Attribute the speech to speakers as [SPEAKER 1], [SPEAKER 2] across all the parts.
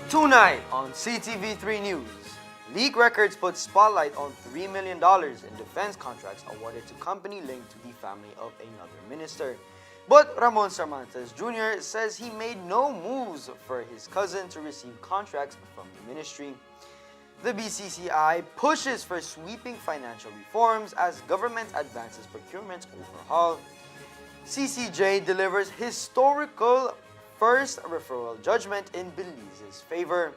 [SPEAKER 1] Tonight on Ctv3 News, leak records put spotlight on $3 million in defense contracts awarded to company linked to the family of another minister. But Ramon Sarmantes Jr. says he made no moves for his cousin to receive contracts from the ministry. The BCCI pushes for sweeping financial reforms as government advances procurement overhaul. CCJ delivers historical first referral judgment in Belize's favor.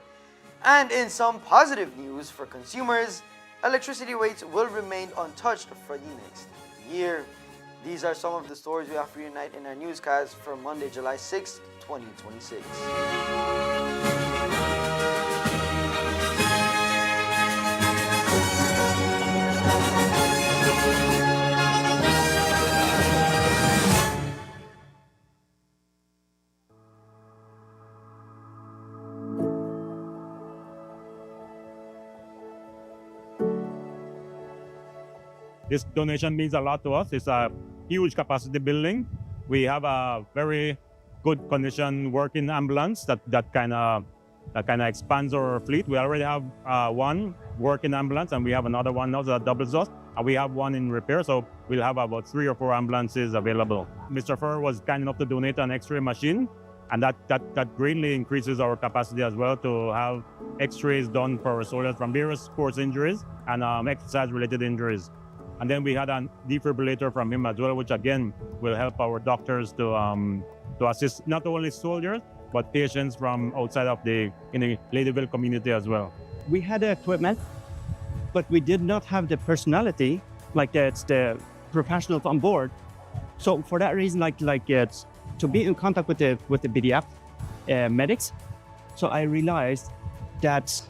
[SPEAKER 1] And in some positive news for consumers, electricity rates will remain untouched for the next year. These are some of the stories we have for you tonight in our newscast for Monday, July 6, 2026.
[SPEAKER 2] This donation means a lot to us. It's a huge capacity building. We have a very good condition working ambulance that kind of expands our fleet. We already have one working ambulance, and we have another one now that doubles us. And we have one in repair, so we'll have about 3 or 4 ambulances available. Mr. Furr was kind enough to donate an X-ray machine, and that greatly increases our capacity as well to have X-rays done for our soldiers from various sports injuries and exercise-related injuries. And then we had a defibrillator from him as well, which again will help our doctors to assist not only soldiers, but patients from outside of the Ladyville community as well.
[SPEAKER 3] We had the equipment, but we did not have the personality, like it's the professionals on board. So for that reason, it's to be in contact with the BDF medics. So I realized that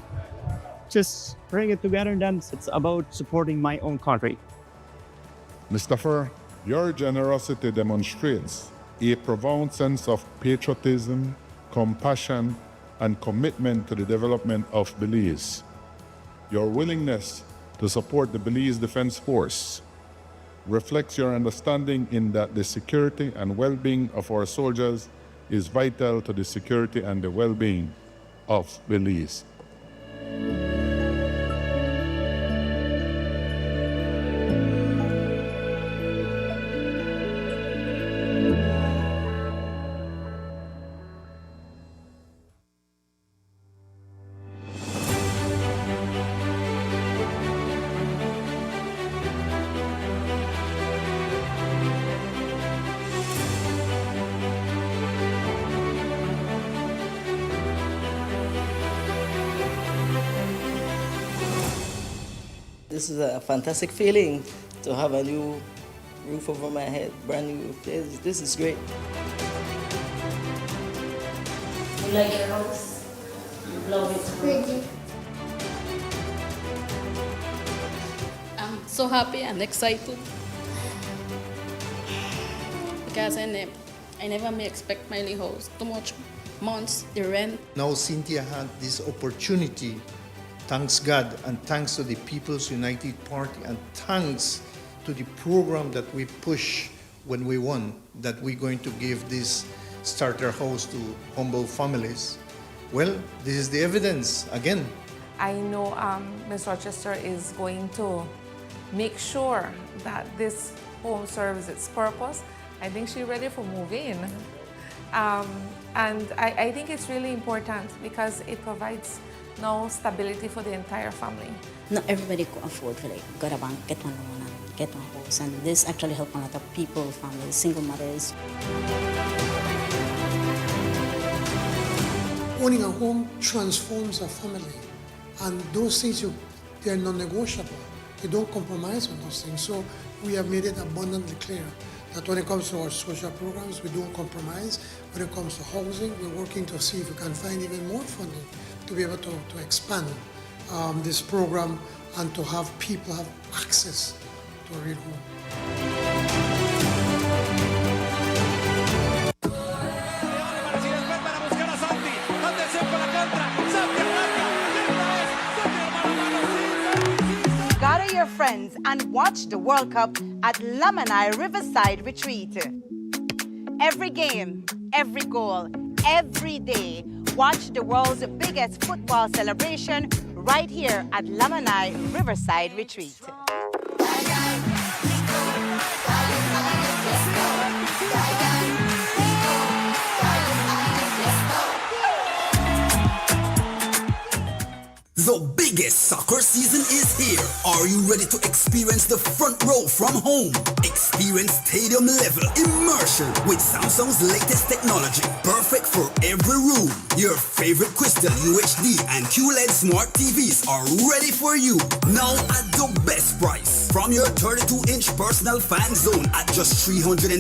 [SPEAKER 3] just bring it together, and then it's about supporting my own country.
[SPEAKER 4] Mr. Furr, your generosity demonstrates a profound sense of patriotism, compassion, and commitment to the development of Belize. Your willingness to support the Belize Defense Force reflects your understanding in that the security and well-being of our soldiers is vital to the security and the well-being of Belize.
[SPEAKER 5] This is a fantastic feeling to have a new roof over my head, brand new roof. This is great.
[SPEAKER 6] You like your house? You love it? Great.
[SPEAKER 7] I'm so happy and excited because I never may expect my new house. Too much months, the rent.
[SPEAKER 8] Now Cynthia had this opportunity. Thanks God, and thanks to the People's United Party, and thanks to the program that we push when we won, that we're going to give this starter house to humble families. Well, this is the evidence again.
[SPEAKER 9] I know Ms. Rochester is going to make sure that this home serves its purpose. I think she's ready for moving. And I think it's really important because it provides now stability for the entire family.
[SPEAKER 6] Not everybody could afford to go to bank, get one loan, and get one house. And this actually helps a lot of people, families, single mothers.
[SPEAKER 10] Owning a home transforms a family, and those things they're non-negotiable. You don't compromise on those things. So we have made it abundantly clear that when it comes to our social programs, we don't compromise. When it comes to housing, we're working to see if we can find even more funding to be able to expand this program and to have people have access to a real home.
[SPEAKER 11] Gather your friends and watch the World Cup at Lamanai Riverside Retreat. Every game, every goal, every day. watch the world's biggest football celebration right here at Lamanai Riverside Retreat.
[SPEAKER 12] The biggest soccer season is here. Are you ready to experience the front row from home? Experience stadium level immersion with Samsung's latest technology. Perfect for every room. Your favorite Crystal UHD and QLED smart TVs are ready for you. Now at the best price. From your 32-inch personal fan zone at just $369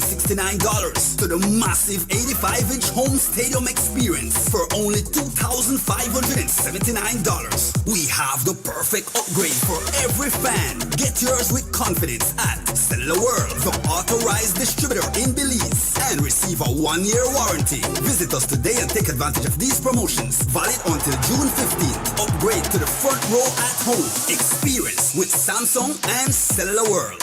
[SPEAKER 12] to the massive 85-inch home stadium experience for only $2,579. We have the perfect upgrade for every fan. Get yours with confidence at Cellular World, the authorized distributor in Belize, and receive a 1-year warranty. Visit us today and take advantage of these promotions. Valid until June 15th. Upgrade to the front row at home. Experience with Samsung and Cellular World.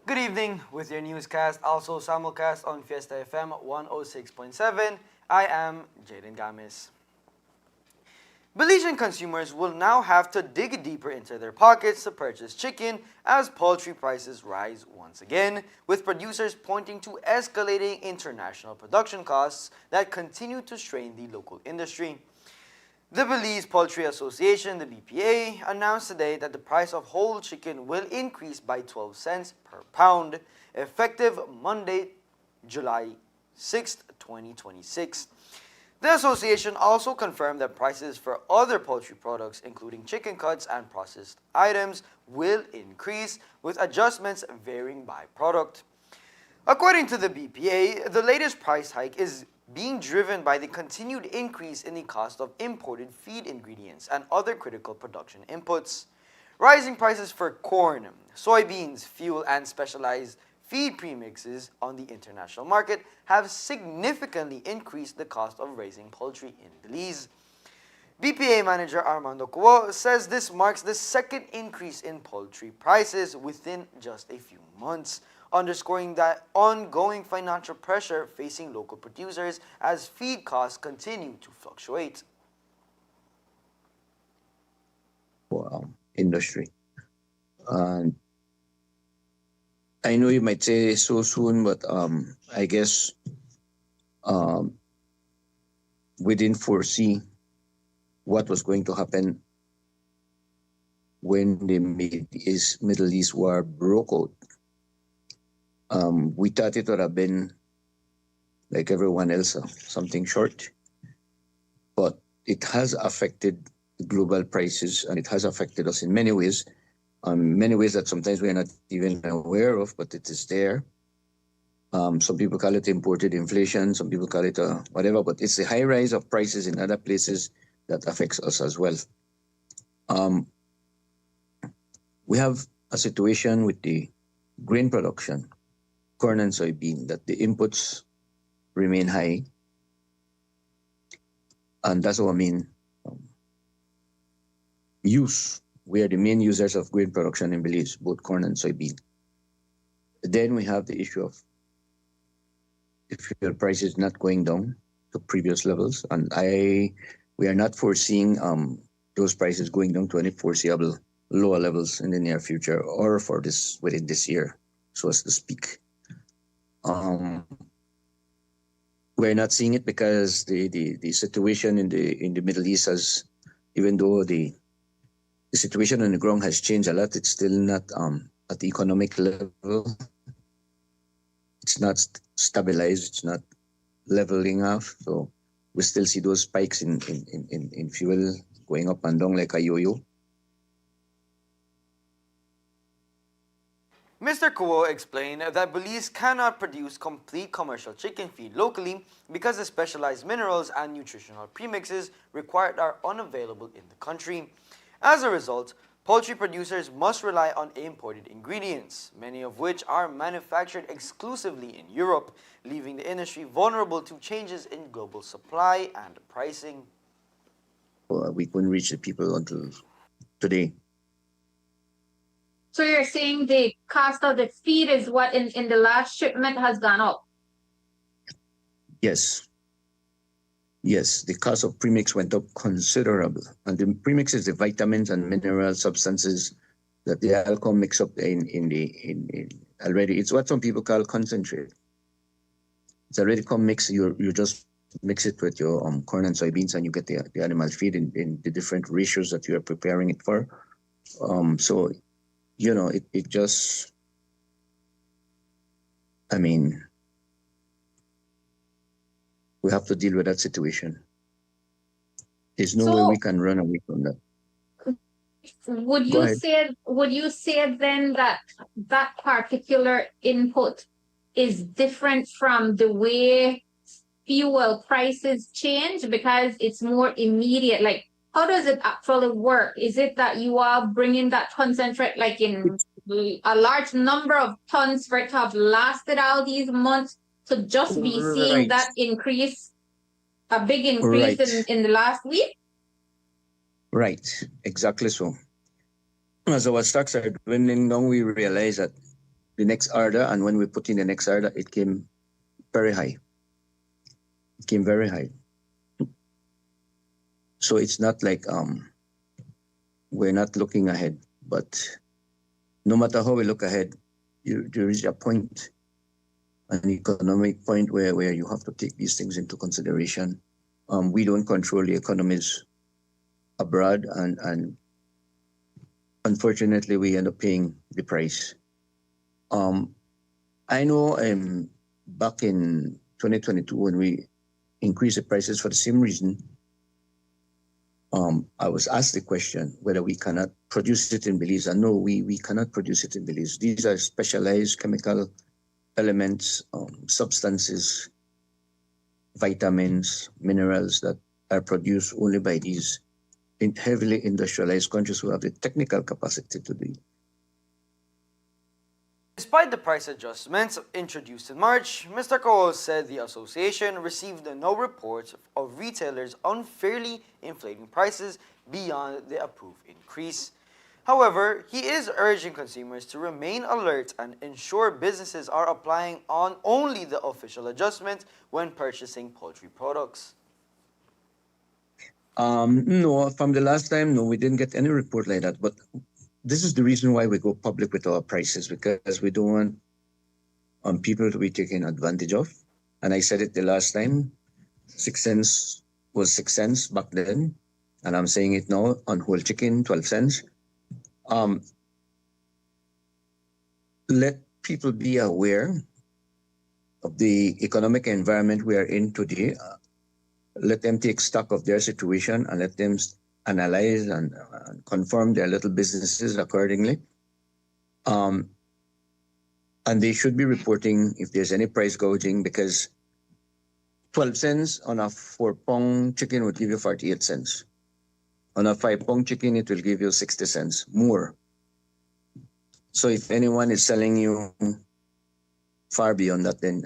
[SPEAKER 1] Good evening with your newscast, also simulcast on Fiesta FM 106.7. I am Jaden Gamis. Belizean consumers will now have to dig deeper into their pockets to purchase chicken as poultry prices rise once again, with producers pointing to escalating international production costs that continue to strain the local industry. The Belize Poultry Association, the BPA, announced today that the price of whole chicken will increase by 12 cents per pound, effective Monday, July 6, 2026. The association also confirmed that prices for other poultry products, including chicken cuts and processed items, will increase, with adjustments varying by product. According to the BPA, the latest price hike is being driven by the continued increase in the cost of imported feed ingredients and other critical production inputs. Rising prices for corn, soybeans, fuel, and specialized feed premixes on the international market have significantly increased the cost of raising poultry in Belize. BPA manager Armando Cuo says this marks the second increase in poultry prices within just a few months, underscoring that ongoing financial pressure facing local producers as feed costs continue to fluctuate.
[SPEAKER 13] Industry. And I know you might say so soon, but I guess we didn't foresee what was going to happen when the Middle East war broke out. We thought it would have been, like everyone else, something short, but it has affected the global prices, and it has affected us in many ways that sometimes we are not even aware of, but it is there. Some people call it imported inflation, some people call it whatever, but it's the high rise of prices in other places that affects us as well. We have a situation with the grain production, corn and soybean, that the inputs remain high. And that's what I mean. We are the main users of grain production in Belize, both corn and soybean. Then we have the issue of if your price is not going down to previous levels, and we are not foreseeing those prices going down to any foreseeable lower levels in the near future or for within this year, so as to speak. We're not seeing it because the situation in the Middle East has, even though the situation on the ground has changed a lot, it's still not at the economic level. It's not stabilized. It's not leveling off. So we still see those spikes in fuel going up and down like a yo-yo.
[SPEAKER 1] Mr. Cuo explained that Belize cannot produce complete commercial chicken feed locally because the specialized minerals and nutritional premixes required are unavailable in the country. As a result, Poultry producers must rely on imported ingredients, many of which are manufactured exclusively in Europe, leaving the industry vulnerable to changes in global supply and pricing.
[SPEAKER 13] We couldn't reach the people until today.
[SPEAKER 14] So you're saying the cost of the feed is what in the last shipment has gone up?
[SPEAKER 13] Yes. Yes, the cost of premix went up considerable. And the premix is the vitamins and mineral substances that the alcohol mix up in already. It's what some people call concentrate. It's already come mixed. You just mix it with your corn and soybeans, and you get the animal feed in the different ratios that you are preparing it for. So, you know, it just, I mean, we have to deal with that situation. There's no way we can run away from that.
[SPEAKER 14] Would you say then that that particular input is different from the way fuel prices change because it's more immediate? Like, how does it actually work? Is it that you are bringing that concentrate like in a large number of tons for it to have lasted all these months to just be seeing that increase, a big increase in the last week?
[SPEAKER 13] Right, exactly so. As our stocks are dwindling down, we realize that the next order, and when we put in the next order, it came very high. It came very high. So it's not like we're not looking ahead, but no matter how we look ahead, there is a point, an economic point where you have to take these things into consideration. We don't control the economies abroad, and unfortunately, we end up paying the price. I know back in 2022, when we increased the prices for the same reason, I was asked the question whether we cannot produce it in Belize. And no, we cannot produce it in Belize. These are specialized chemical elements, substances, vitamins, minerals that are produced only by these in heavily industrialized countries who have the technical capacity to do it.
[SPEAKER 1] Despite the price adjustments introduced in March, Mr. Cole said the association received no reports of retailers unfairly inflating prices beyond the approved increase. However, he is urging consumers to remain alert and ensure businesses are applying on only the official adjustment when purchasing poultry products.
[SPEAKER 13] No, from the last time, no, we didn't get any report like that. But this is the reason why we go public with our prices, because we don't want people to be taken advantage of. And I said it the last time, 6 cents was 6 cents back then. And I'm saying it now on whole chicken, 12 cents. Let people be aware of the economic environment we are in today. Let them take stock of their situation and let them analyze and confirm their little businesses accordingly. And they should be reporting if there's any price gouging, because 12 cents on a 4-pound chicken would give you 48 cents. On a 5-pound chicken, it will give you 60 cents more. So if anyone is selling you far beyond that, then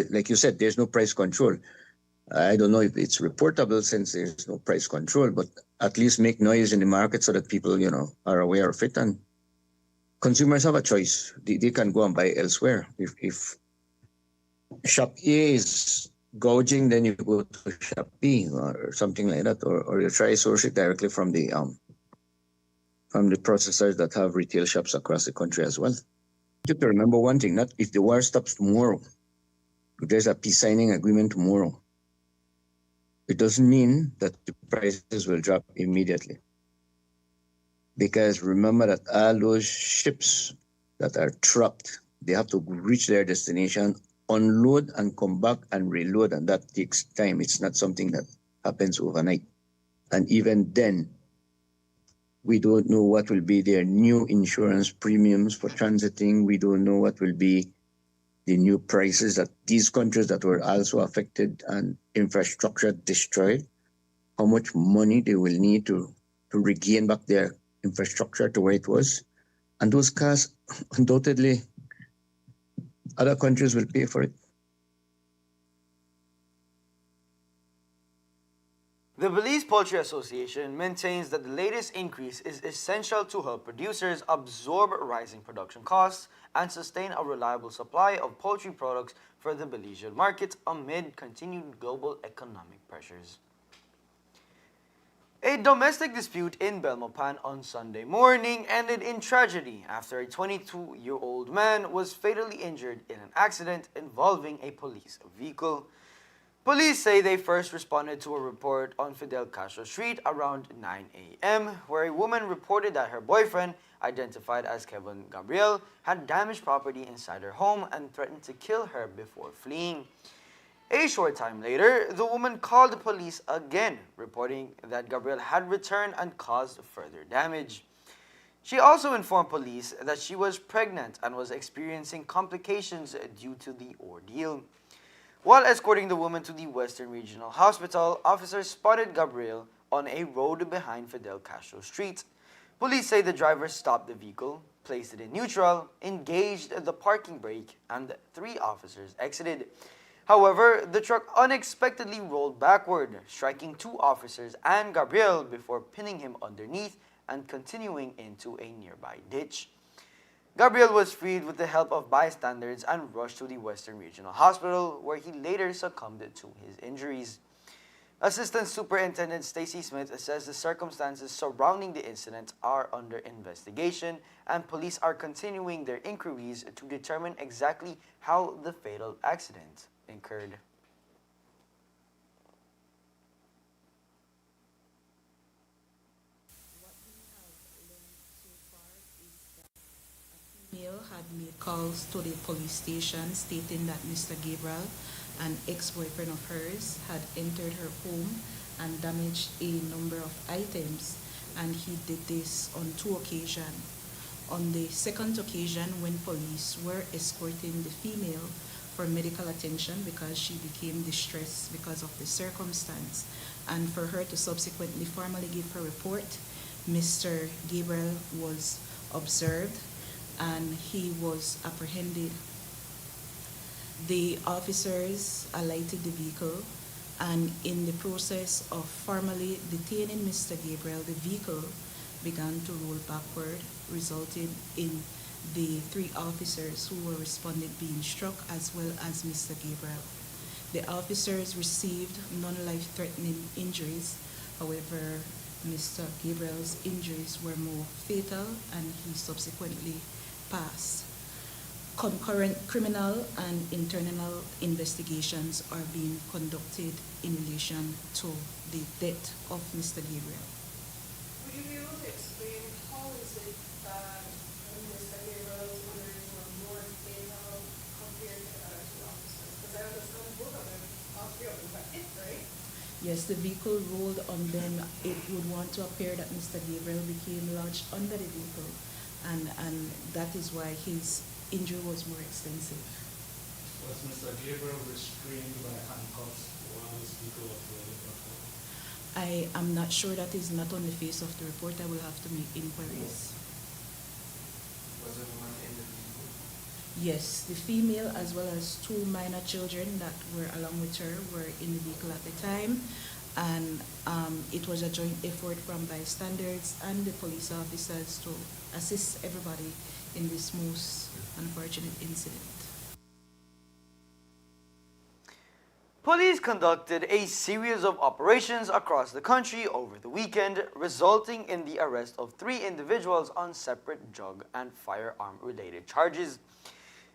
[SPEAKER 13] like you said, there's no price control. I don't know if it's reportable since there's no price control, but at least make noise in the market so that people, are aware of it. And consumers have a choice. They can go and buy elsewhere. If shop A is gouging, then you go to shop B or something like that, or you try source it directly from the processors that have retail shops across the country as well. You have to remember one thing: not if the war stops tomorrow, if there's a peace signing agreement tomorrow, it doesn't mean that the prices will drop immediately. Because remember that all those ships that are trapped, they have to reach their destination, unload and come back and reload, and that takes time. It's not something that happens overnight. And even then, we don't know what will be their new insurance premiums for transiting. We don't know what will be the new prices that these countries that were also affected and infrastructure destroyed, how much money they will need to regain back their infrastructure to where it was. And those cars, undoubtedly, other countries will pay for it.
[SPEAKER 1] The Belize Poultry Association maintains that the latest increase is essential to help producers absorb rising production costs and sustain a reliable supply of poultry products for the Belizean market amid continued global economic pressures. A domestic dispute in Belmopan on Sunday morning ended in tragedy after a 22-year-old man was fatally injured in an accident involving a police vehicle. Police say they first responded to a report on Fidel Castro Street around 9 a.m., where a woman reported that her boyfriend, identified as Kevin Gabriel, had damaged property inside her home and threatened to kill her before fleeing. A short time later, the woman called the police again, reporting that Gabriel had returned and caused further damage. She also informed police that she was pregnant and was experiencing complications due to the ordeal. While escorting the woman to the Western Regional Hospital, officers spotted Gabriel on a road behind Fidel Castro Street. Police say the driver stopped the vehicle, placed it in neutral, engaged the parking brake, and 3 officers exited. However, the truck unexpectedly rolled backward, striking 2 officers and Gabriel before pinning him underneath and continuing into a nearby ditch. Gabriel was freed with the help of bystanders and rushed to the Western Regional Hospital, where he later succumbed to his injuries. Assistant Superintendent Stacy Smith says the circumstances surrounding the incident are under investigation, and police are continuing their inquiries to determine exactly how the fatal accident occurred.
[SPEAKER 15] Female had made calls to the police station stating that Mr. Gabriel, an ex-boyfriend of hers, had entered her home and damaged a number of items, and he did this on 2 occasions. On the second occasion, when police were escorting the female for medical attention because she became distressed because of the circumstance, and for her to subsequently formally give her report, Mr. Gabriel was observed and he was apprehended. The officers alighted the vehicle, and in the process of formally detaining Mr. Gabriel, the vehicle began to roll backward, resulting in the 3 officers who were responding being struck, as well as Mr. Gabriel. The officers received non-life-threatening injuries. However, Mr. Gabriel's injuries were more fatal, and he subsequently passed. Concurrent criminal and internal investigations are being conducted in relation to the death of Mr. Gabriel.
[SPEAKER 9] Would you be able to explain how is it that Mr. Gabriel's injuries were more fatal compared to the other 2 officers? Because I understand both of them, all 3 of them got hit, right?
[SPEAKER 15] Yes, the vehicle rolled on them. It would want to appear that Mr. Gabriel became lodged under the vehicle, and that is why his injury was more extensive.
[SPEAKER 16] Was Mr. Gabriel restrained by handcuffs while his vehicle was rolling backward?
[SPEAKER 15] I am not sure. That is not on the face of the report. I will have to make inquiries.
[SPEAKER 16] Was anyone in the vehicle?
[SPEAKER 15] Yes, the female as well as 2 minor children that were along with her were in the vehicle at the time, and it was a joint effort from bystanders and the police officers to assist everybody in this most unfortunate incident.
[SPEAKER 1] Police conducted a series of operations across the country over the weekend, resulting in the arrest of 3 individuals on separate drug and firearm-related charges.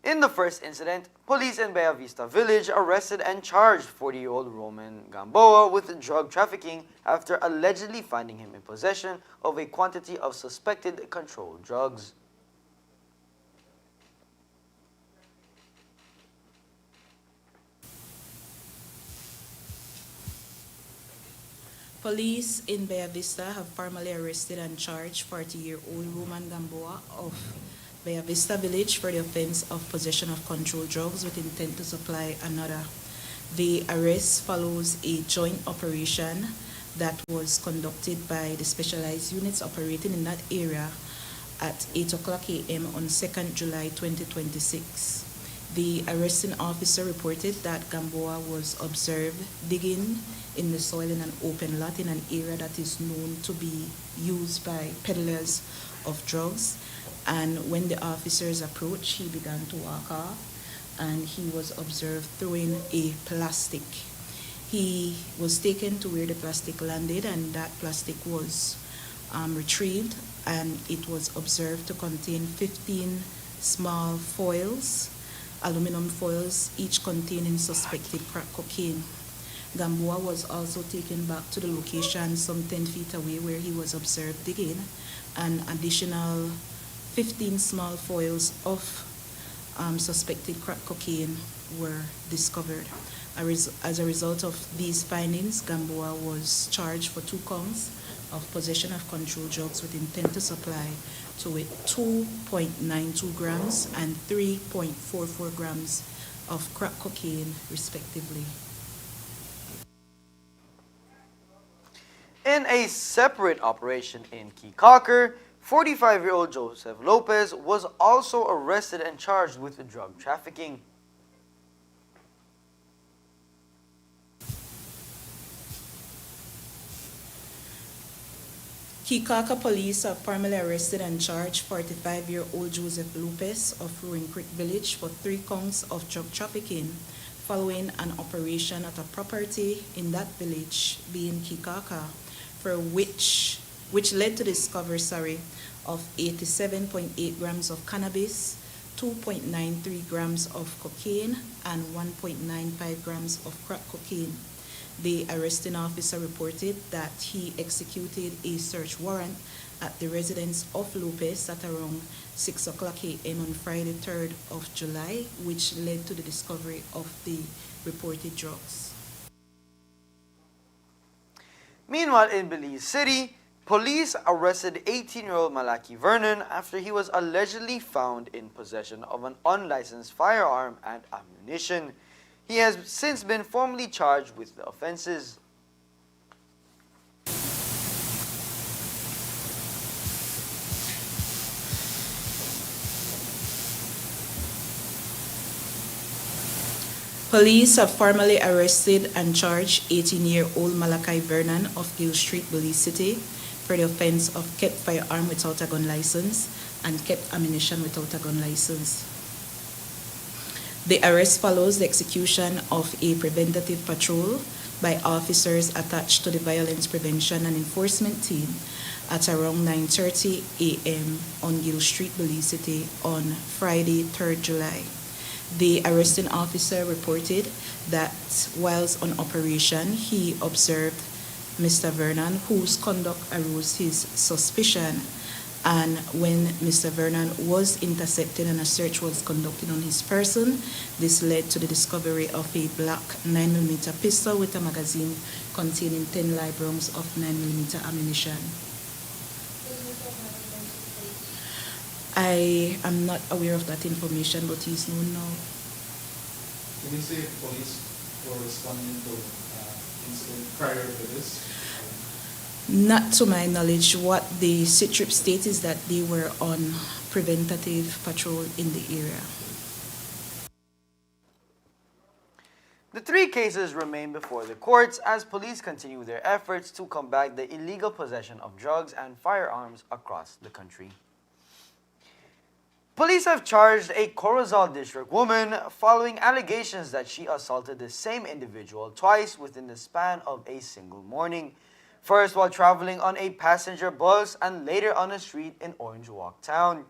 [SPEAKER 1] In the first incident, police in Bella Vista Village arrested and charged 40-year-old Roman Gamboa with drug trafficking after allegedly finding him in possession of a quantity of suspected controlled drugs.
[SPEAKER 15] Police in Bella Vista have formally arrested and charged 40-year-old Roman Gamboa of Bella Vista Village for the offense of possession of controlled drugs with intent to supply another. The arrest follows a joint operation that was conducted by the specialized units operating in that area at 8 o'clock a.m. on 2nd July 2026. The arresting officer reported that Gamboa was observed digging in the soil in an open lot in an area that is known to be used by peddlers of drugs. And when the officers approached, he began to walk off and he was observed throwing a plastic. He was taken to where the plastic landed, and that plastic was retrieved, and it was observed to contain 15 small foils, aluminum foils, each containing suspected crack cocaine. Gamboa was also taken back to the location some 10 feet away where he was observed digging. An additional 15 small foils of suspected crack cocaine were discovered. As a result of these findings, Gamboa was charged for 2 counts of possession of controlled drugs with intent to supply to it 2.92 grams and 3.44 grams of crack cocaine, respectively.
[SPEAKER 1] In a separate operation in Kikaker, 45-year-old Joseph Lopez was also arrested and charged with drug trafficking.
[SPEAKER 15] Kikaka police have formally arrested and charged 45-year-old Joseph Lopez of Ruin Creek Village for 3 counts of drug trafficking following an operation at a property in that village, being Kikaka, for which led to discovery of 87.8 grams of cannabis, 2.93 grams of cocaine, and 1.95 grams of crack cocaine. The arresting officer reported that he executed a search warrant at the residence of Lopez at around 6 o'clock a.m. on Friday, 3rd of July, which led to the discovery of the reported drugs.
[SPEAKER 1] Meanwhile, in Belize City, police arrested 18-year-old Malaki Vernon after he was allegedly found in possession of an unlicensed firearm and ammunition. He has since been formally charged with the offenses.
[SPEAKER 15] Police have formally arrested and charged 18-year-old Malachi Vernon of Gill Street, Belize City, for the offense of kept firearm without a gun license and kept ammunition without a gun license. The arrest follows the execution of a preventative patrol by officers attached to the Violence Prevention and Enforcement Team at around 9:30 a.m. on Gill Street, Belize City on Friday, 3rd July. The arresting officer reported that whilst on operation, he observed Mr. Vernon, whose conduct arose his suspicion, and when Mr. Vernon was intercepted and a search was conducted on his person, this led to the discovery of a black 9mm pistol with a magazine containing 10 live rounds of 9mm ammunition. I am not aware of that information, but he is known now.
[SPEAKER 16] Can you say police were responding to incident prior to this?
[SPEAKER 15] Not to my knowledge. What the CTRIP state is that they were on preventative patrol in the area.
[SPEAKER 1] The 3 cases remain before the courts as police continue their efforts to combat the illegal possession of drugs and firearms across the country. Police have charged a Corozal district woman following allegations that she assaulted the same individual twice within the span of a single morning. First while traveling on a passenger bus and later on a street in Orange Walk town.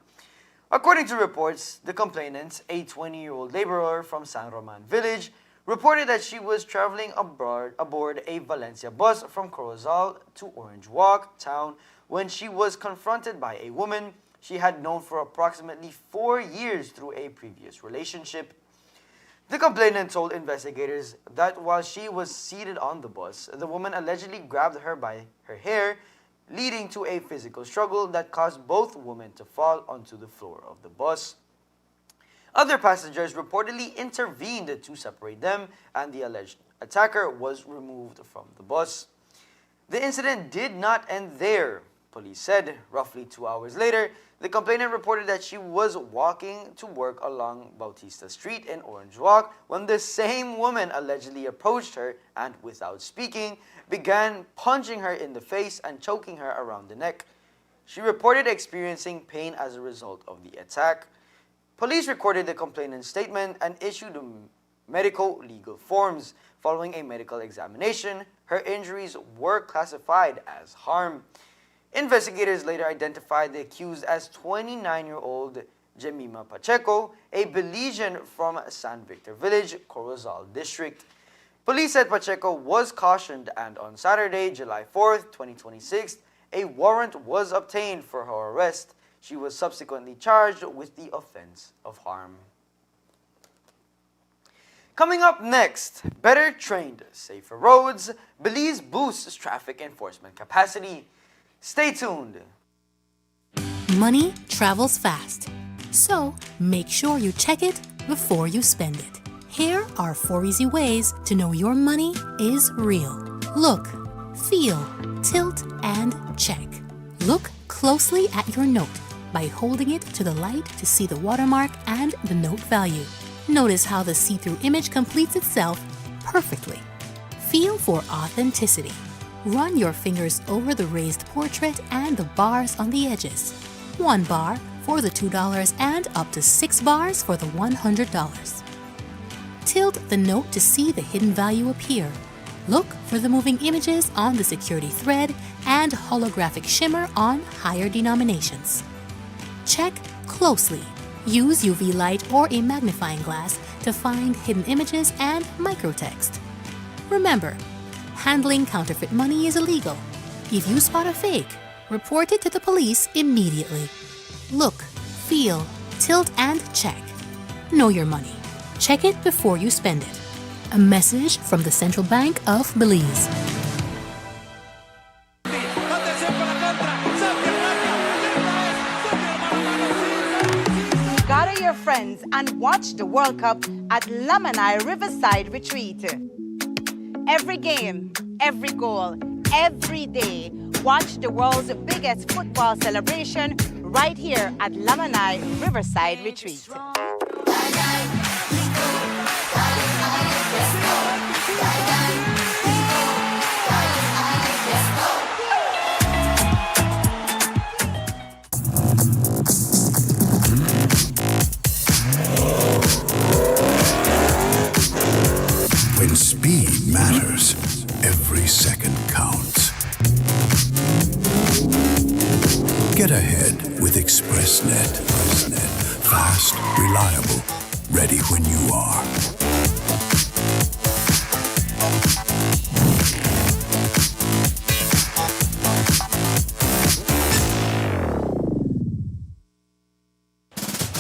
[SPEAKER 1] According to reports, the complainant, a 20-year-old laborer from San Roman village, reported that she was traveling aboard a Valencia bus from Corozal to Orange Walk town when she was confronted by a woman she had known for approximately 4 years through a previous relationship. The complainant told investigators that while she was seated on the bus, the woman allegedly grabbed her by her hair, leading to a physical struggle that caused both women to fall onto the floor of the bus. Other passengers reportedly intervened to separate them, and the alleged attacker was removed from the bus. The incident did not end there. Police said roughly 2 hours later, the complainant reported that she was walking to work along Bautista Street in Orange Walk when the same woman allegedly approached her and, without speaking, began punching her in the face and choking her around the neck. She reported experiencing pain as a result of the attack. Police recorded the complainant's statement and issued medical legal forms. Following a medical examination, her injuries were classified as harm. Investigators later identified the accused as 29-year-old Jemima Pacheco, a Belizean from San Victor Village, Corozal District. Police said Pacheco was cautioned, and on Saturday, July 4th, 2026, a warrant was obtained for her arrest. She was subsequently charged with the offense of harm. Coming up next, better trained, safer roads, Belize boosts traffic enforcement capacity. Stay tuned.
[SPEAKER 17] Money travels fast, so make sure you check it before you spend it. Here are 4 easy ways to know your money is real. Look, feel, tilt, and check. Look closely at your note by holding it to the light to see the watermark and the note value. Notice how the see-through image completes itself perfectly. Feel for authenticity. Run your fingers over the raised portrait and the bars on the edges. 1 bar for the $2 and up to 6 bars for the $100. Tilt the note to see the hidden value appear. Look for the moving images on the security thread and holographic shimmer on higher denominations. Check closely. Use UV light or a magnifying glass to find hidden images and microtext. Remember, handling counterfeit money is illegal. If you spot a fake, report it to the police immediately. Look, feel, tilt, and check. Know your money. Check it before you spend it. A message from the Central Bank of Belize.
[SPEAKER 11] Gather your friends and watch the World Cup at Lamanai Riverside Retreat. Every game, every goal, every day. Watch the world's biggest football celebration right here at Lamanai Riverside Retreat.
[SPEAKER 12] When speed matters, every second counts. Get ahead with ExpressNet. Fast, reliable, ready when you are.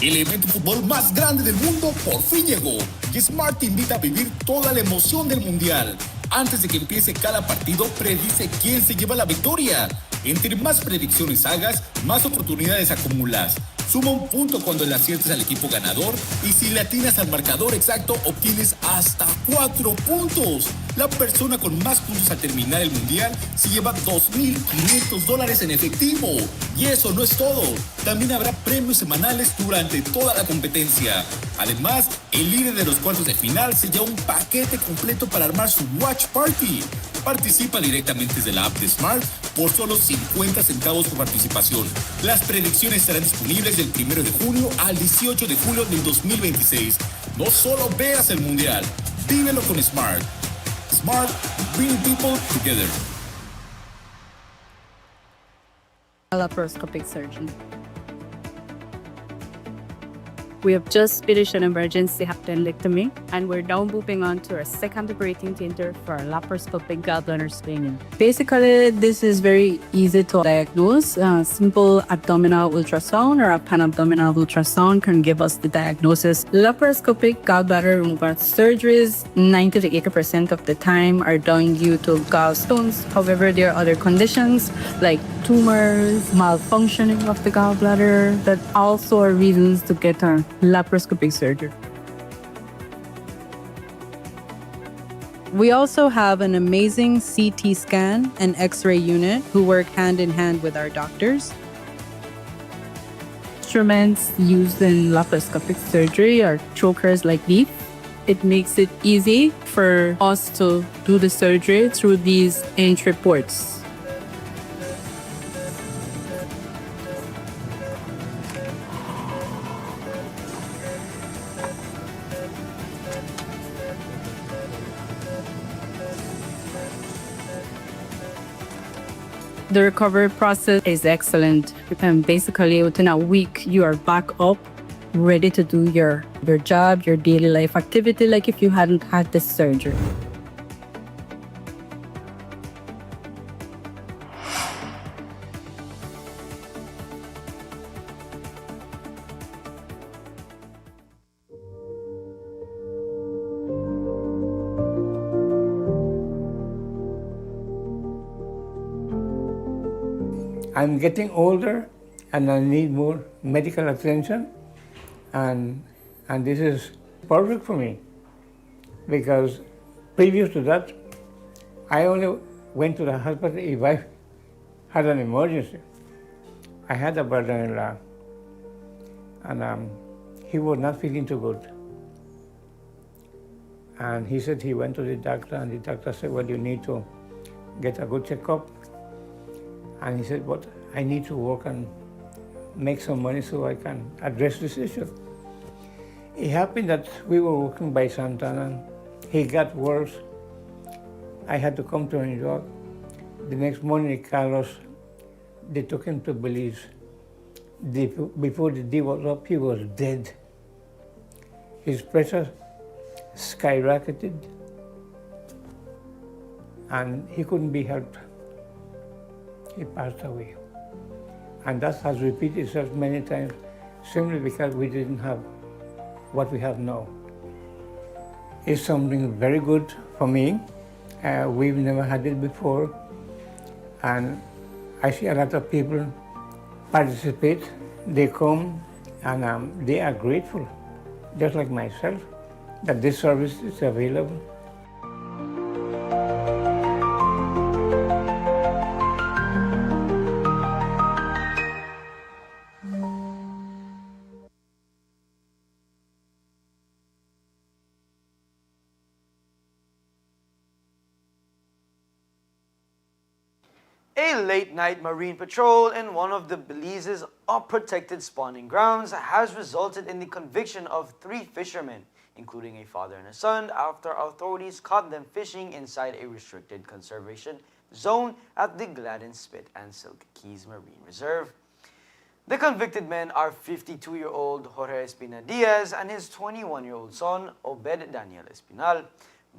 [SPEAKER 18] El evento de fútbol más grande del mundo por fin llegó y Smart te invita a vivir toda la emoción del mundial. Antes de que empiece cada partido, predice quién se lleva la victoria. Entre más predicciones hagas, más oportunidades acumulas. Suma un punto cuando le aciertes al equipo ganador y si le atinas al marcador exacto, obtienes hasta 4 puntos. La persona con más puntos al terminar el mundial se lleva $2,500 en efectivo. Y eso no es todo. También habrá premios semanales durante toda la competencia. Además, el líder de los cuartos de final se lleva un paquete completo para armar su Watch Party. Participa directamente desde la app de Smart por solo 50 centavos por participación. Las predicciones estarán disponibles del 1 de junio al 18 de julio del 2026. No solo veas el mundial, vívelo con Smart. Smart, bring people together.
[SPEAKER 19] Laparoscopic surgeon. We have just finished an emergency appendectomy, and we're now moving on to our second operating theater for our laparoscopic gallbladder staining. Basically, this is very easy to diagnose. Simple abdominal ultrasound or a pan-abdominal ultrasound can give us the diagnosis. Laparoscopic gallbladder removal surgeries, 90 to 80% of the time, are done due to gallstones. However, there are other conditions like tumors, malfunctioning of the gallbladder that also are reasons to get a laparoscopic surgery. We also have an amazing CT scan and X-ray unit who work hand in hand with our doctors. Instruments used in laparoscopic surgery are chokers like these. It makes it easy for us to do the surgery through these entry ports. The recovery process is excellent. Basically, within a week, you are back up, ready to do your job, your daily life activity, like if you hadn't had this surgery.
[SPEAKER 20] I'm getting older and I need more medical attention, and this is perfect for me, because previous to that, I only went to the hospital if I had an emergency. I had a brother-in-law, and he was not feeling too good. And he said he went to the doctor, and the doctor said, well, you need to get a good checkup. And he said, but I need to work and make some money so I can address this issue. It happened that we were working by Santana. He got worse. I had to come to New York. The next morning, Carlos, they took him to Belize. Before the day was up, he was dead. His pressure skyrocketed, and he couldn't be helped. He passed away. And that has repeated itself many times, simply because we didn't have what we have now. It's something very good for me. We've never had it before. And I see a lot of people participate. They come and they are grateful, just like myself, that this service is available.
[SPEAKER 1] A late-night marine patrol in one of the Belize's unprotected spawning grounds has resulted in the conviction of 3 fishermen, including a father and a son, after authorities caught them fishing inside a restricted conservation zone at the Gladden Spit and Silk Keys Marine Reserve. The convicted men are 52-year-old Jorge Espina Diaz and his 21-year-old son, Obed Daniel Espinal,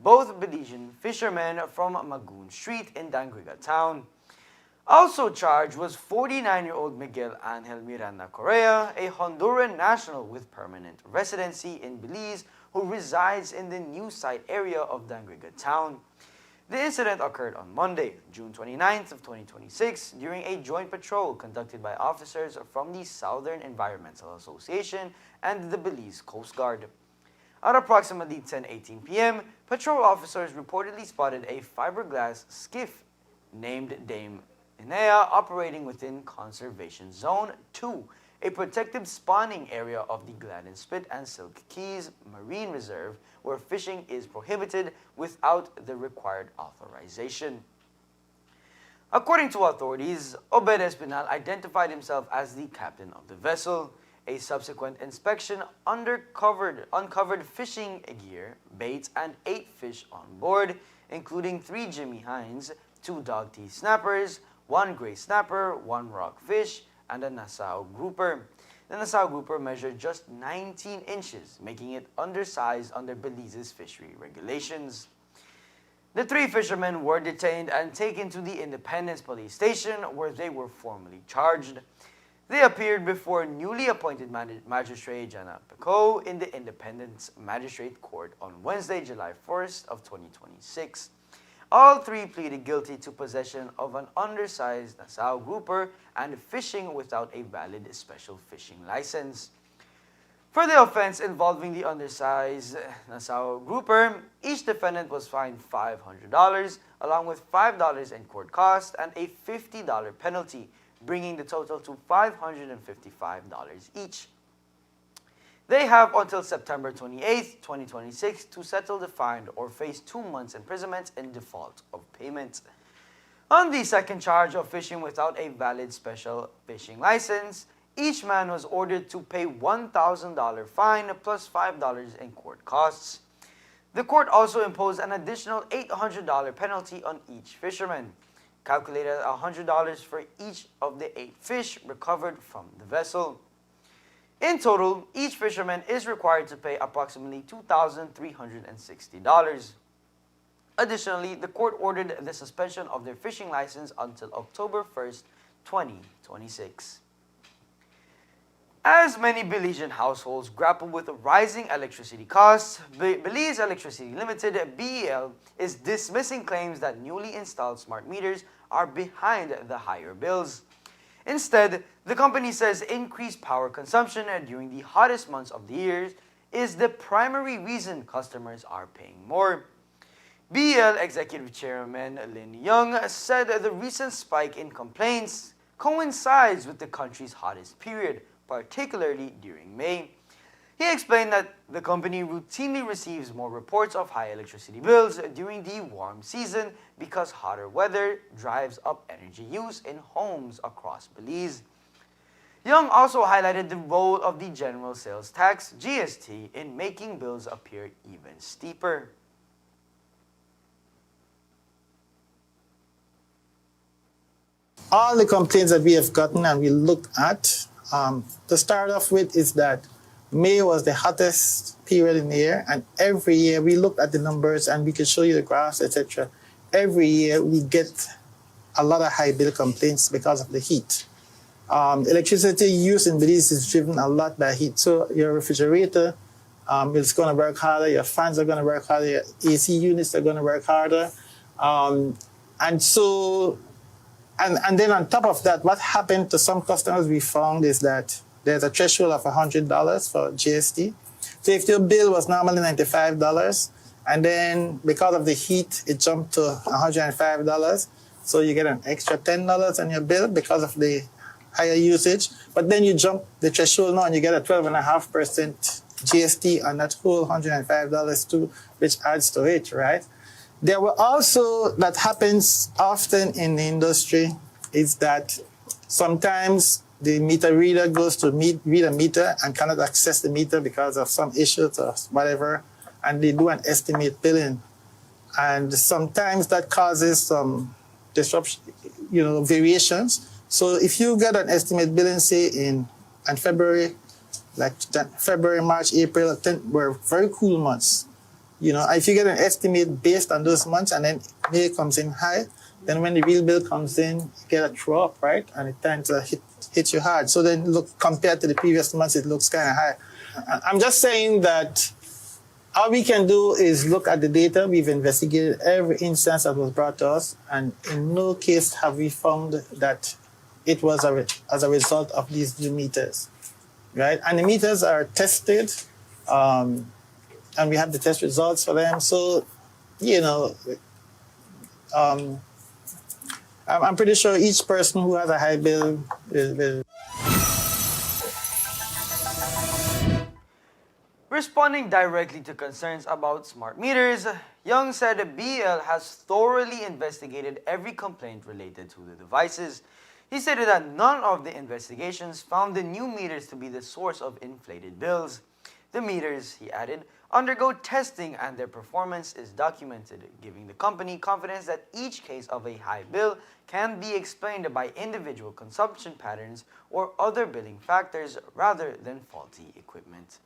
[SPEAKER 1] both Belizean fishermen from Magoon Street in Dangriga Town. Also charged was 49-year-old Miguel Angel Miranda Correa, a Honduran national with permanent residency in Belize who resides in the new site area of Dangriga Town. The incident occurred on Monday, June 29th of 2026, during a joint patrol conducted by officers from the Southern Environmental Association and the Belize Coast Guard. At approximately 10:18 p.m., patrol officers reportedly spotted a fiberglass skiff named Dame Inea operating within Conservation Zone 2, a protected spawning area of the Gladden Spit and Silk Keys Marine Reserve, where fishing is prohibited without the required authorization. According to authorities, Obed Espinal identified himself as the captain of the vessel. A subsequent inspection uncovered fishing gear, baits, and 8 fish on board, including 3 Jimmy Hines, 2 dog teeth snappers, 1 gray snapper, 1 rockfish, and a Nassau grouper. The Nassau grouper measured just 19 inches, making it undersized under Belize's fishery regulations. The 3 fishermen were detained and taken to the Independence Police Station, where they were formally charged. They appeared before newly appointed Magistrate Jana Pico in the Independence Magistrate Court on Wednesday, July 1st of 2026. All 3 pleaded guilty to possession of an undersized Nassau grouper and fishing without a valid special fishing license. For the offense involving the undersized Nassau grouper, each defendant was fined $500 along with $5 in court costs and a $50 penalty, bringing the total to $555 each. They have until September 28, 2026 to settle the fine or face 2 months imprisonment in default of payment. On the second charge of fishing without a valid special fishing license, each man was ordered to pay $1,000 fine plus $5 in court costs. The court also imposed an additional $800 penalty on each fisherman, calculated at $100 for each of the 8 fish recovered from the vessel. In total, each fisherman is required to pay approximately $2,360. Additionally, the court ordered the suspension of their fishing license until October 1st, 2026. As many Belizean households grapple with rising electricity costs, Belize Electricity Limited (BEL) is dismissing claims that newly installed smart meters are behind the higher bills. Instead, the company says increased power consumption during the hottest months of the year is the primary reason customers are paying more. BEL Executive Chairman Lin Young said the recent spike in complaints coincides with the country's hottest period, particularly during May. He explained that the company routinely receives more reports of high electricity bills during the warm season because hotter weather drives up energy use in homes across Belize. Young also highlighted the role of the General Sales Tax, GST, in making bills appear even steeper.
[SPEAKER 21] All the complaints that we have gotten and we looked at, to start off with, is that May was the hottest period in the year, and every year we looked at the numbers and we could show you the graphs, etc. Every year we get a lot of high bill complaints because of the heat. Electricity use in Belize is driven a lot by heat. So your refrigerator is going to work harder, your fans are going to work harder, your AC units are going to work harder. And then on top of that, what happened to some customers we found is that there's a threshold of $100 for GST. So if your bill was normally $95, and then because of the heat, it jumped to $105, so you get an extra $10 on your bill because of the higher usage. But then you jump the threshold now and you get a 12.5% GST on that whole $105 too, which adds to it, right? There were also, that happens often in the industry, is that sometimes the meter reader goes to read a meter and cannot access the meter because of some issues or whatever, and they do an estimate billing. And sometimes that causes some disruption, variations. So if you get an estimate billing, say in February, like February, March, April, were very cool months. If you get an estimate based on those months and then May comes in high, then when the real bill comes in, you get a drop, right? And it tends to hit you hard. So then look, compared to the previous months, it looks kind of high. I'm just saying that all we can do is look at the data. We've investigated every instance that was brought to us, and in no case have we found that it was as a result of these new meters, right? And the meters are tested, and we have the test results for them. So, I'm pretty sure each person who has a high bill will.
[SPEAKER 1] Responding directly to concerns about smart meters, Young said BL has thoroughly investigated every complaint related to the devices. He stated that none of the investigations found the new meters to be the source of inflated bills. The meters, he added, undergo testing and their performance is documented, giving the company confidence that each case of a high bill can be explained by individual consumption patterns or other billing factors rather than faulty equipment.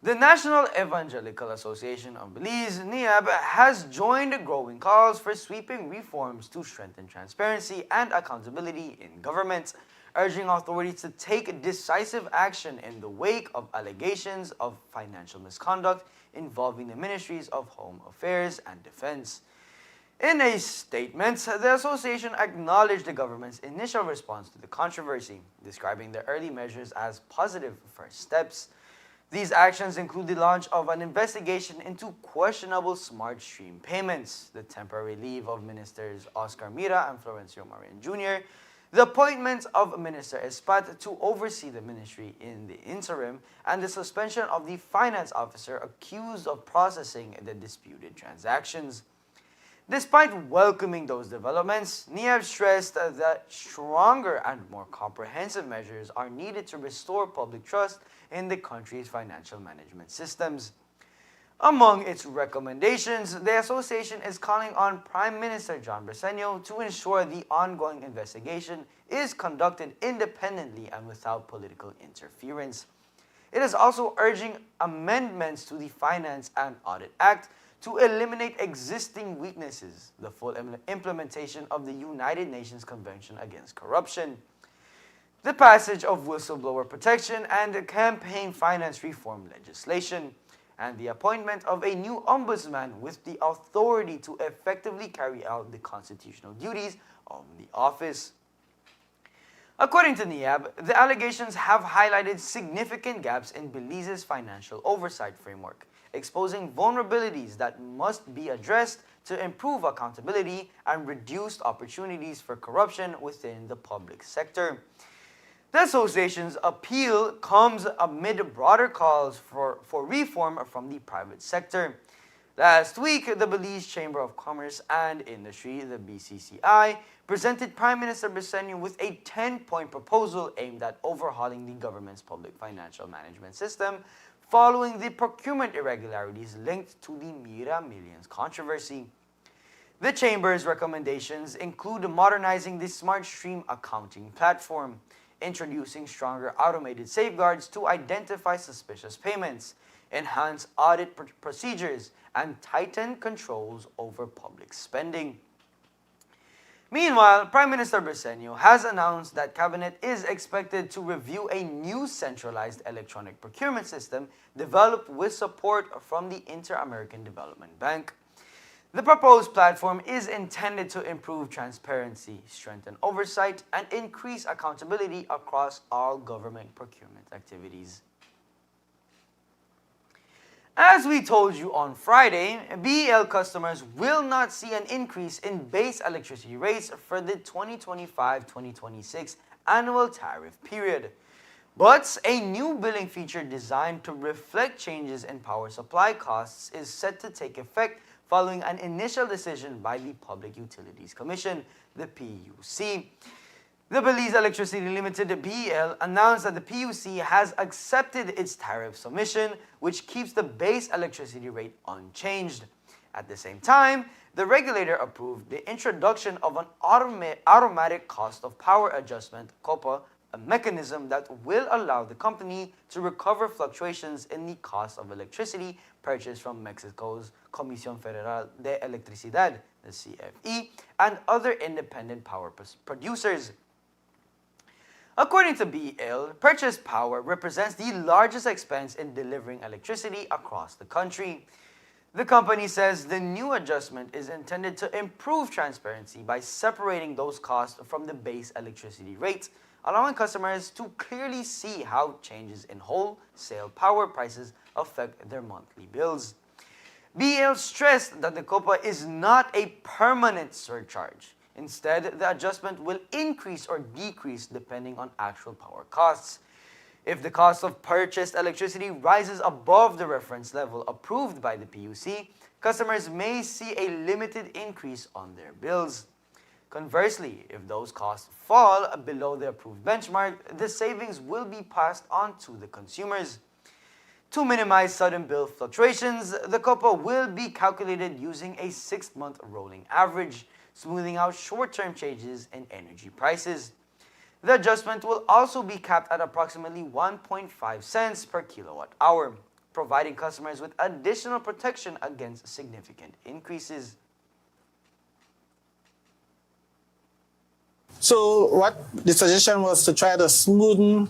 [SPEAKER 1] The National Evangelical Association of Belize, NEAB, has joined growing calls for sweeping reforms to strengthen transparency and accountability in government, urging authorities to take decisive action in the wake of allegations of financial misconduct involving the Ministries of Home Affairs and Defense. In a statement, the association acknowledged the government's initial response to the controversy, describing the early measures as positive first steps. These actions include the launch of an investigation into questionable smart stream payments, the temporary leave of Ministers Oscar Mira and Florencio Marin Jr., the appointment of Minister Espat to oversee the ministry in the interim, and the suspension of the finance officer accused of processing the disputed transactions. Despite welcoming those developments, NIAB stressed that stronger and more comprehensive measures are needed to restore public trust in the country's financial management systems. Among its recommendations, the association is calling on Prime Minister John Briceño to ensure the ongoing investigation is conducted independently and without political interference. It is also urging amendments to the Finance and Audit Act to eliminate existing weaknesses, the full implementation of the United Nations Convention Against Corruption, the passage of whistleblower protection and campaign finance reform legislation, and the appointment of a new ombudsman with the authority to effectively carry out the constitutional duties of the office. According to NIAB, the allegations have highlighted significant gaps in Belize's financial oversight framework, exposing vulnerabilities that must be addressed to improve accountability and reduce opportunities for corruption within the public sector. The association's appeal comes amid broader calls for reform from the private sector. Last week, the Belize Chamber of Commerce and Industry, the BCCI, presented Prime Minister Briceño with a 10-point proposal aimed at overhauling the government's public financial management system following the procurement irregularities linked to the Mira Millions controversy. The Chamber's recommendations include modernizing the Smart Stream accounting platform, introducing stronger automated safeguards to identify suspicious payments, enhance audit procedures, and tighten controls over public spending. Meanwhile, Prime Minister Briceño has announced that Cabinet is expected to review a new centralized electronic procurement system developed with support from the Inter-American Development Bank. The proposed platform is intended to improve transparency, strengthen oversight, and increase accountability across all government procurement activities. As we told you on Friday, BEL customers will not see an increase in base electricity rates for the 2025-2026 annual tariff period. But a new billing feature designed to reflect changes in power supply costs is set to take effect following an initial decision by the Public Utilities Commission, the PUC. The Belize Electricity Limited BEL announced that the PUC has accepted its tariff submission, which keeps the base electricity rate unchanged. At the same time, the regulator approved the introduction of an automatic cost of power adjustment, COPA, a mechanism that will allow the company to recover fluctuations in the cost of electricity purchased from Mexico's Comisión Federal de Electricidad, the CFE, and other independent power producers. According to BEL, purchased power represents the largest expense in delivering electricity across the country. The company says the new adjustment is intended to improve transparency by separating those costs from the base electricity rate, allowing customers to clearly see how changes in wholesale power prices affect their monthly bills. BEL stressed that the COPA is not a permanent surcharge. Instead, the adjustment will increase or decrease depending on actual power costs. If the cost of purchased electricity rises above the reference level approved by the PUC, customers may see a limited increase on their bills. Conversely, if those costs fall below the approved benchmark, the savings will be passed on to the consumers. To minimize sudden bill fluctuations, the COPA will be calculated using a 6-month rolling average, smoothing out short-term changes in energy prices. The adjustment will also be capped at approximately 1.5 cents per kilowatt hour, providing customers with additional protection against significant increases.
[SPEAKER 21] So what the suggestion was to try to smoothen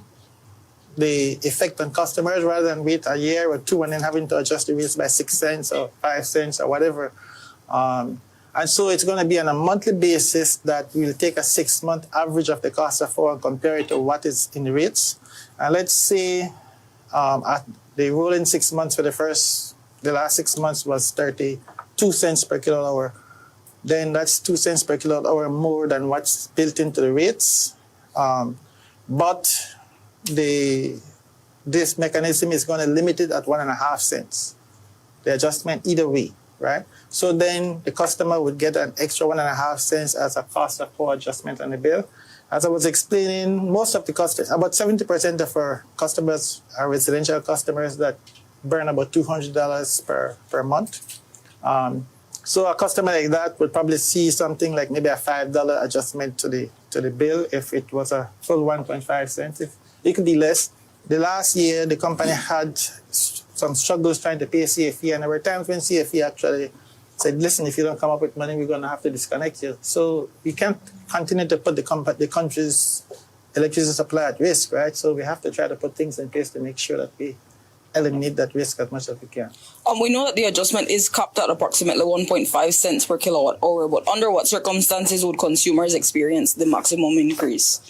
[SPEAKER 21] the effect on customers rather than wait a year or two and then having to adjust the rates by 6 cents or 5 cents or whatever. And so it's going to be on a monthly basis that we'll take a 6-month average of the cost of oil and compare it to what is in the rates. And let's say at the rolling 6 months for the last 6 months was 32 cents per kilowatt hour. Then that's 2 cents per kilowatt hour more than what's built into the rates. But this mechanism is going to limit it at 1.5 cents. The adjustment either way, right? So then the customer would get an extra 1.5 cents as a cost of power adjustment on the bill. As I was explaining, most of the customers, about 70% of our customers are residential customers that burn about $200 per month. So a customer like that would probably see something like maybe a $5 adjustment to the bill if it was a full 1.5 cents. If it could be less. The last year, the company had some struggles trying to pay CFE, and there were times when CFE actually said, listen, if you don't come up with money, we're going to have to disconnect you. So we can't continue to put the country's electricity supply at risk, right? So we have to try to put things in place to make sure that we eliminate that risk as much as we can.
[SPEAKER 2] We know that the adjustment is capped at approximately 1.5 cents per kilowatt hour, but under what circumstances would consumers experience the maximum increase?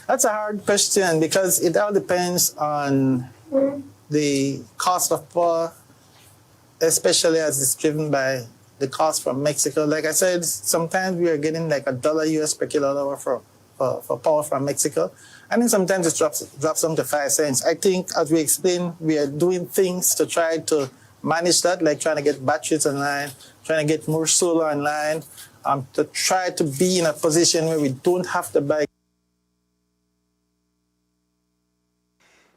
[SPEAKER 21] That's a hard question because it all depends on the cost of power, especially as it's driven by the cost from Mexico. Like I said, sometimes we are getting like $1 US per kilowatt hour for power from Mexico. And then sometimes it drops down to 5 cents. I think, as we explained, we are doing things to try to manage that, like trying to get batteries online, trying to get more solar online, to try to be in a position where we don't have to buy.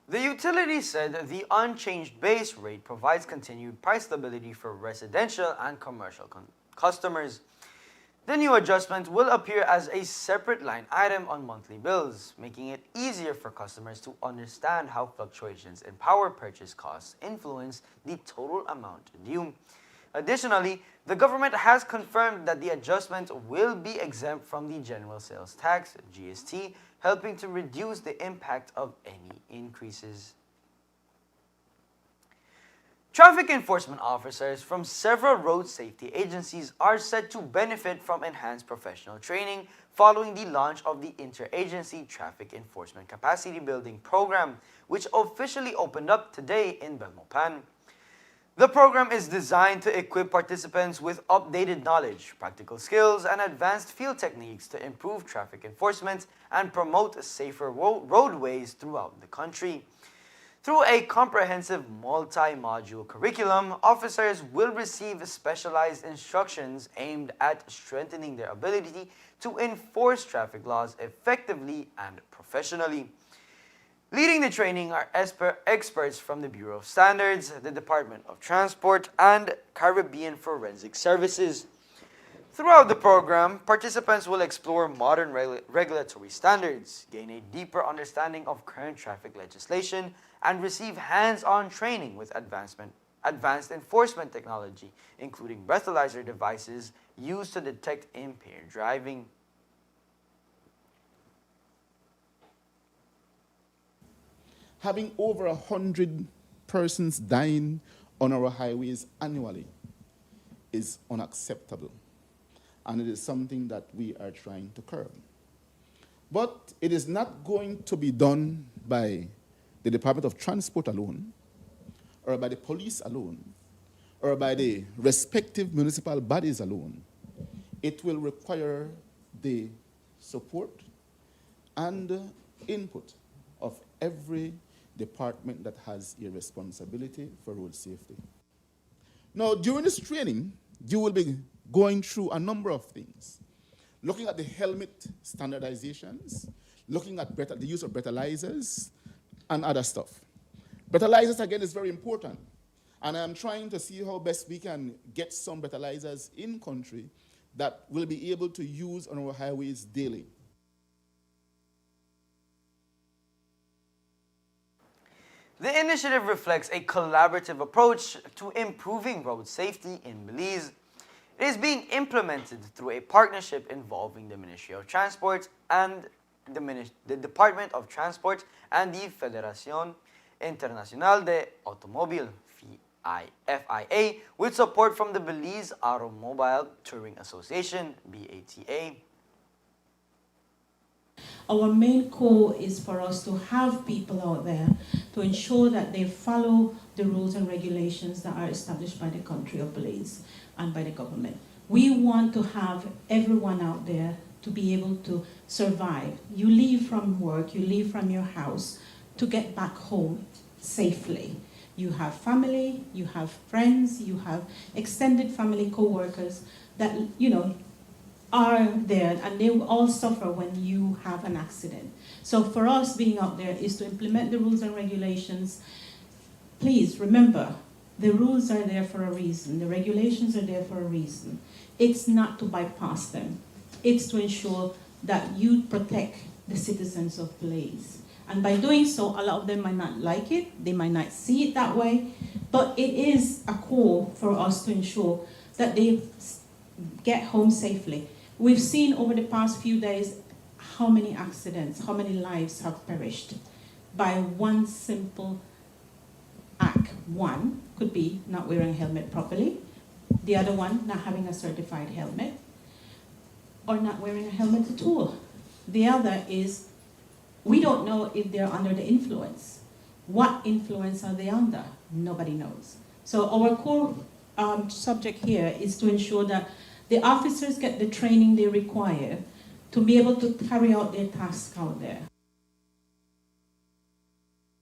[SPEAKER 1] The utility said the unchanged base rate provides continued price stability for residential and commercial customers. The new adjustment will appear as a separate line item on monthly bills, making it easier for customers to understand how fluctuations in power purchase costs influence the total amount due. Additionally, the government has confirmed that the adjustment will be exempt from the general sales tax, GST, helping to reduce the impact of any increases. Traffic enforcement officers from several road safety agencies are said to benefit from enhanced professional training following the launch of the Interagency Traffic Enforcement Capacity Building Program, which officially opened up today in Belmopan. The program is designed to equip participants with updated knowledge, practical skills, and advanced field techniques to improve traffic enforcement and promote safer roadways throughout the country. Through a comprehensive multi-module curriculum, officers will receive specialized instructions aimed at strengthening their ability to enforce traffic laws effectively and professionally. Leading the training are experts from the Bureau of Standards, the Department of Transport, and Caribbean Forensic Services. Throughout the program, participants will explore modern regulatory standards, gain a deeper understanding of current traffic legislation, and receive hands-on training with advanced enforcement technology, including breathalyzer devices used to detect impaired driving.
[SPEAKER 18] Having over 100 persons dying on our highways annually is unacceptable, and it is something that we are trying to curb. But it is not going to be done by the Department of Transport alone, or by the police alone, or by the respective municipal bodies alone. It will require the support and input of every department that has a responsibility for road safety. Now, during this training, you will be going through a number of things. Looking at the helmet standardizations, looking at the use of breathalyzers, and other stuff. Breathalyzers, again, is very important. And I'm trying to see how best we can get some breathalyzers in country that will be able to use on our highways daily.
[SPEAKER 1] The initiative reflects a collaborative approach to improving road safety in Belize. It is being implemented through a partnership involving the Ministry of Transport and the Department of Transport and the Federación Internacional de Automóvil, FIA with support from the Belize Automobile Touring Association, BATA.
[SPEAKER 15] Our main goal is for us to have people out there to ensure that they follow the rules and regulations that are established by the country of Belize and by the government. We want to have everyone out there to be able to survive. You leave from work, you leave from your house to get back home safely. You have family, you have friends, you have extended family co-workers that, are there, and they will all suffer when you have an accident. So for us being out there is to implement the rules and regulations. Please remember, the rules are there for a reason. The regulations are there for a reason. It's not to bypass them. It's to ensure that you protect the citizens of Belize. And by doing so, a lot of them might not like it, they might not see it that way, but it is a call for us to ensure that they get home safely. We've seen over the past few days how many accidents, how many lives have perished by one simple act. One could be not wearing a helmet properly, the other one not having a certified helmet, or not wearing a helmet at all. The other is we don't know if they're under the influence. What influence are they under? Nobody knows. So our core subject here is to ensure that the officers get the training they require to be able to carry out their tasks out there.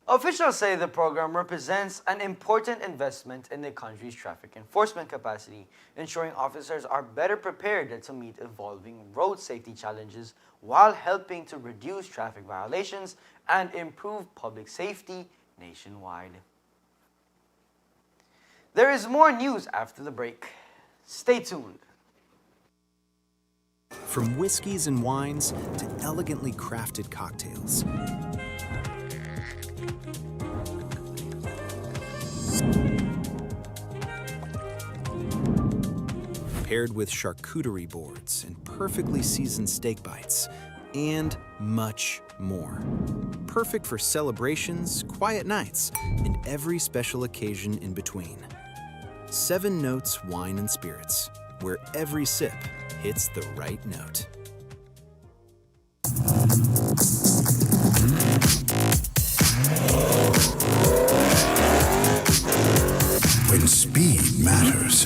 [SPEAKER 1] Officials say the program represents an important investment in the country's traffic enforcement capacity, ensuring officers are better prepared to meet evolving road safety challenges while helping to reduce traffic violations and improve public safety nationwide. There is more news after the break. Stay tuned.
[SPEAKER 3] From whiskeys and wines to elegantly crafted cocktails. Paired with charcuterie boards and perfectly seasoned steak bites, and much more. Perfect for celebrations, quiet nights, and every special occasion in between. 7 Notes Wine and Spirits, where every sip hits the right note.
[SPEAKER 22] When speed matters,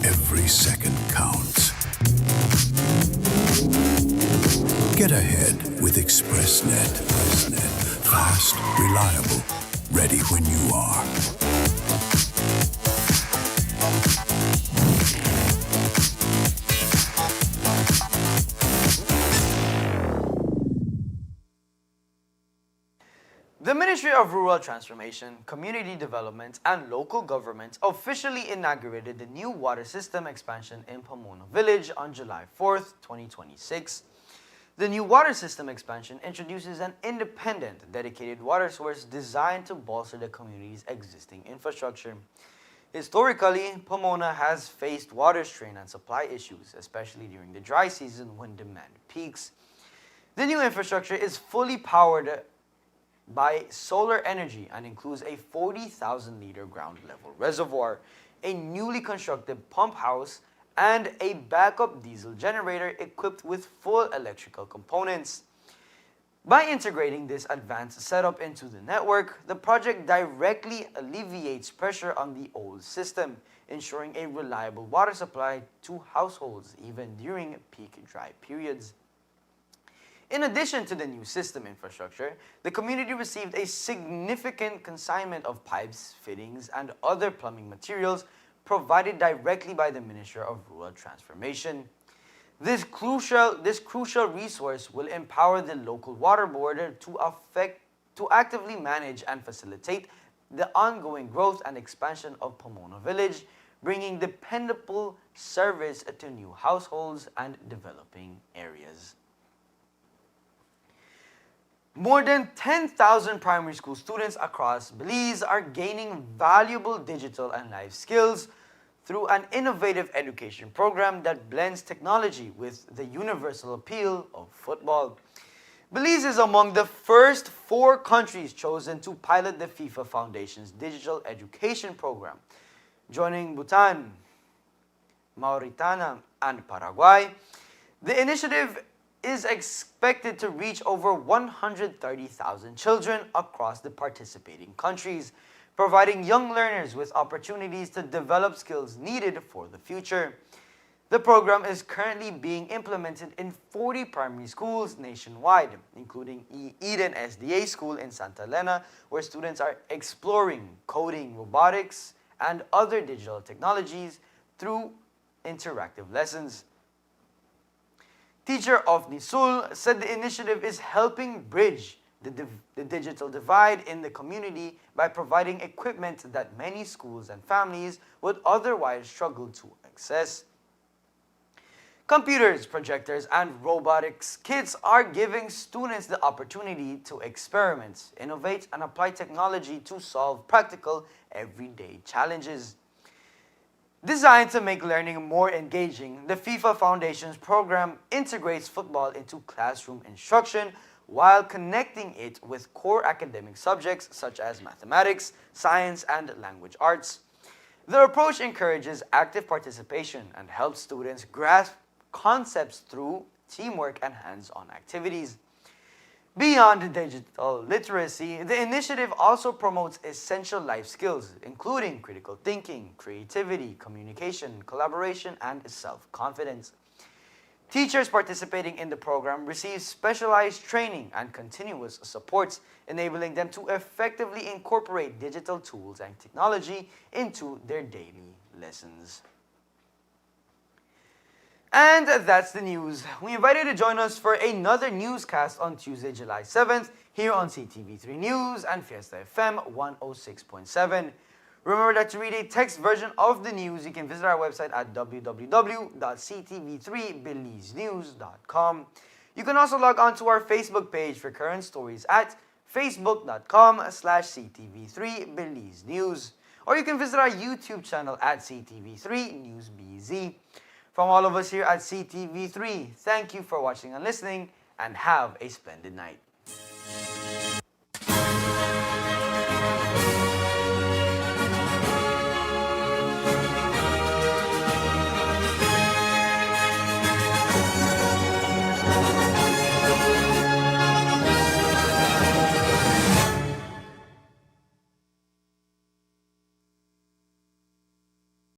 [SPEAKER 22] every second counts. Get ahead with ExpressNet. Fast, reliable, ready when you are.
[SPEAKER 1] The Ministry of Rural Transformation, Community Development, and Local Government officially inaugurated the new water system expansion in Pomona Village on July 4th, 2026. The new water system expansion introduces an independent, dedicated water source designed to bolster the community's existing infrastructure. Historically, Pomona has faced water strain and supply issues, especially during the dry season when demand peaks. The new infrastructure is fully powered by solar energy and includes a 40,000-liter ground-level reservoir, a newly constructed pump house, and a backup diesel generator equipped with full electrical components. By integrating this advanced setup into the network, the project directly alleviates pressure on the old system, ensuring a reliable water supply to households even during peak dry periods. In addition to the new system infrastructure, the community received a significant consignment of pipes, fittings, and other plumbing materials provided directly by the Ministry of Rural Transformation. This crucial resource will empower the local water board to actively manage and facilitate the ongoing growth and expansion of Pomona Village, bringing dependable service to new households and developing areas. More than 10,000 primary school students across Belize are gaining valuable digital and life skills through an innovative education program that blends technology with the universal appeal of football. Belize is among the first 4 countries chosen to pilot the FIFA Foundation's digital education program. joining Bhutan, Mauritania, and Paraguay. The initiative is expected to reach over 130,000 children across the participating countries, providing young learners with opportunities to develop skills needed for the future. The program is currently being implemented in 40 primary schools nationwide, including Eden SDA School in Santa Elena, where students are exploring coding, robotics, and other digital technologies through interactive lessons. Teacher of Nisul said the initiative is helping bridge the digital divide in the community by providing equipment that many schools and families would otherwise struggle to access. Computers, projectors, and robotics kits are giving students the opportunity to experiment, innovate, and apply technology to solve practical, everyday challenges. Designed to make learning more engaging, the FIFA Foundation's program integrates football into classroom instruction while connecting it with core academic subjects such as mathematics, science, and language arts. The approach encourages active participation and helps students grasp concepts through teamwork and hands-on activities. Beyond digital literacy, the initiative also promotes essential life skills, including critical thinking, creativity, communication, collaboration, and self-confidence. Teachers participating in the program receive specialized training and continuous supports, enabling them to effectively incorporate digital tools and technology into their daily lessons. And that's the news. We invite you to join us for another newscast on Tuesday, July 7th, here on Ctv3 News and Fiesta FM 106.7. Remember that to read a text version of the news, you can visit our website at www.ctv3belizenews.com. You can also log on to our Facebook page for current stories at facebook.com/ctv3belizenews. Or you can visit our YouTube channel at CTV3 News BZ. From all of us here at CTV3, thank you for watching and listening, and have a splendid night.